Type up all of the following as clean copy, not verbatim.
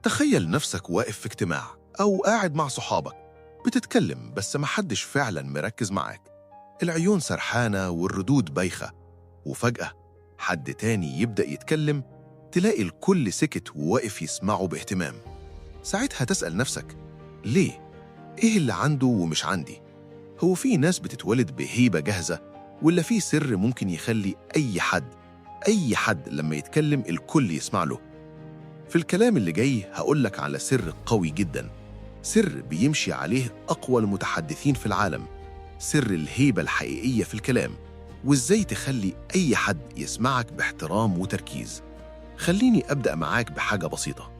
تخيل نفسك واقف في اجتماع أو قاعد مع صحابك بتتكلم بس محدش فعلا مركز معاك. العيون سرحانة والردود بايخة، وفجأة حد تاني يبدأ يتكلم، تلاقي الكل سكت وواقف يسمعه باهتمام. ساعتها تسأل نفسك ليه؟ إيه اللي عنده ومش عندي؟ هو في ناس بتتولد بهيبة جاهزة، ولا في سر ممكن يخلي أي حد لما يتكلم الكل يسمع له؟ في الكلام اللي جاي هقولك على سر قوي جدا، سر بيمشي عليه أقوى المتحدثين في العالم، سر الهيبة الحقيقية في الكلام، وإزاي تخلي أي حد يسمعك باحترام وتركيز. خليني أبدأ معاك بحاجة بسيطة.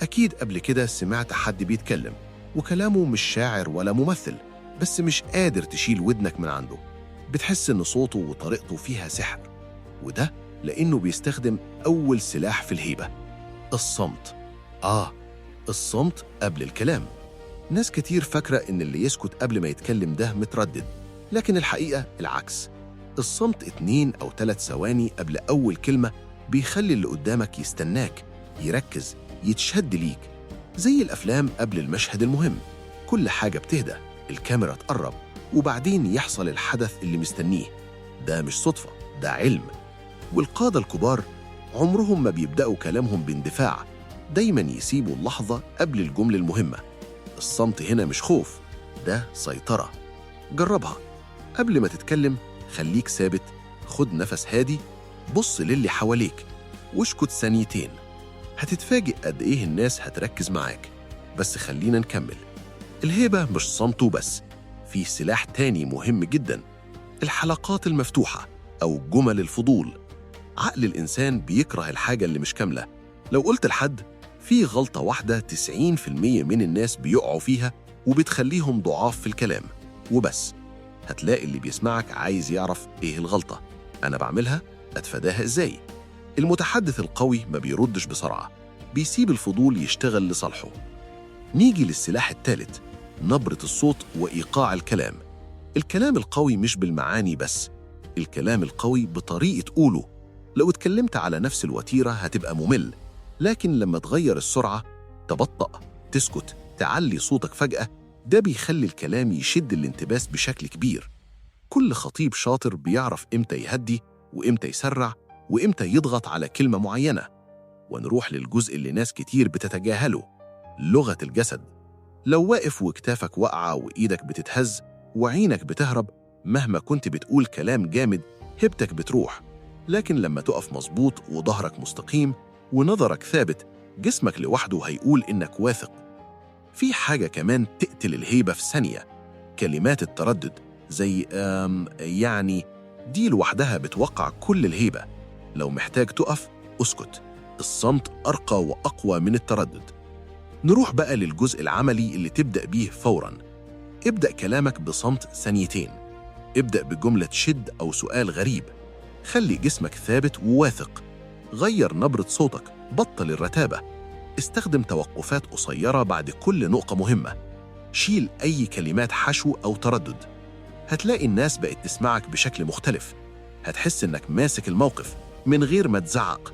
أكيد قبل كده سمعت حد بيتكلم وكلامه مش شاعر ولا ممثل، بس مش قادر تشيل ودنك من عنده. بتحس إن صوته وطريقته فيها سحر، وده لأنه بيستخدم أول سلاح في الهيبة: الصمت. الصمت قبل الكلام. ناس كتير فاكرة إن اللي يسكت قبل ما يتكلم ده متردد، لكن الحقيقة العكس. الصمت 2 أو 3 ثواني قبل أول كلمة بيخلي اللي قدامك يستناك، يركز، يتشد ليك. زي الأفلام قبل المشهد المهم، كل حاجة بتهدى، الكاميرا تقرب، وبعدين يحصل الحدث اللي مستنيه. ده مش صدفة، ده علم. والقادة الكبار عمرهم ما بيبدأوا كلامهم باندفاع، دايماً يسيبوا اللحظة قبل الجملة المهمة. الصمت هنا مش خوف، ده سيطرة. جربها. قبل ما تتكلم خليك ثابت، خد نفس هادي، بص للي حواليك، واسكت ثانيتين. هتتفاجئ قد إيه الناس هتركز معاك. بس خلينا نكمل. الهيبة مش صمت بس، في سلاح تاني مهم جداً: الحلقات المفتوحة أو جمل الفضول. عقل الإنسان بيكره الحاجة اللي مش كاملة. لو قلت لحد في غلطة واحدة 90% من الناس بيقعوا فيها وبتخليهم ضعاف في الكلام وبس، هتلاقي اللي بيسمعك عايز يعرف إيه الغلطة، أنا بعملها، أتفاداها إزاي. المتحدث القوي ما بيردش بسرعة، بيسيب الفضول يشتغل لصالحه. نيجي للسلاح الثالث: نبرة الصوت وإيقاع الكلام. الكلام القوي مش بالمعاني بس، الكلام القوي بطريقة قوله. لو اتكلمت على نفس الوتيرة هتبقى ممل، لكن لما تغير السرعة، تبطأ، تسكت، تعلي صوتك فجأة، ده بيخلي الكلام يشد الانتباه بشكل كبير. كل خطيب شاطر بيعرف إمتى يهدي وإمتى يسرع وإمتى يضغط على كلمة معينة. ونروح للجزء اللي ناس كتير بتتجاهله: لغة الجسد. لو واقف وكتافك واقعة وإيدك بتتهز وعينك بتهرب، مهما كنت بتقول كلام جامد هيبتك بتروح. لكن لما تقف مظبوط وظهرك مستقيم ونظرك ثابت، جسمك لوحده هيقول إنك واثق. في حاجة كمان تقتل الهيبة في ثانية: كلمات التردد، زي يعني، دي لوحدها بتوقع كل الهيبة. لو محتاج تقف، اسكت. الصمت أرقى وأقوى من التردد. نروح بقى للجزء العملي اللي تبدأ بيه فوراً. ابدأ كلامك بصمت ثانيتين. ابدأ بجملة شد أو سؤال غريب. خلي جسمك ثابت وواثق. غير نبرة صوتك، بطل الرتابة. استخدم توقفات قصيرة بعد كل نقطة مهمة. شيل أي كلمات حشو أو تردد. هتلاقي الناس بقت تسمعك بشكل مختلف. هتحس إنك ماسك الموقف من غير ما تزعق،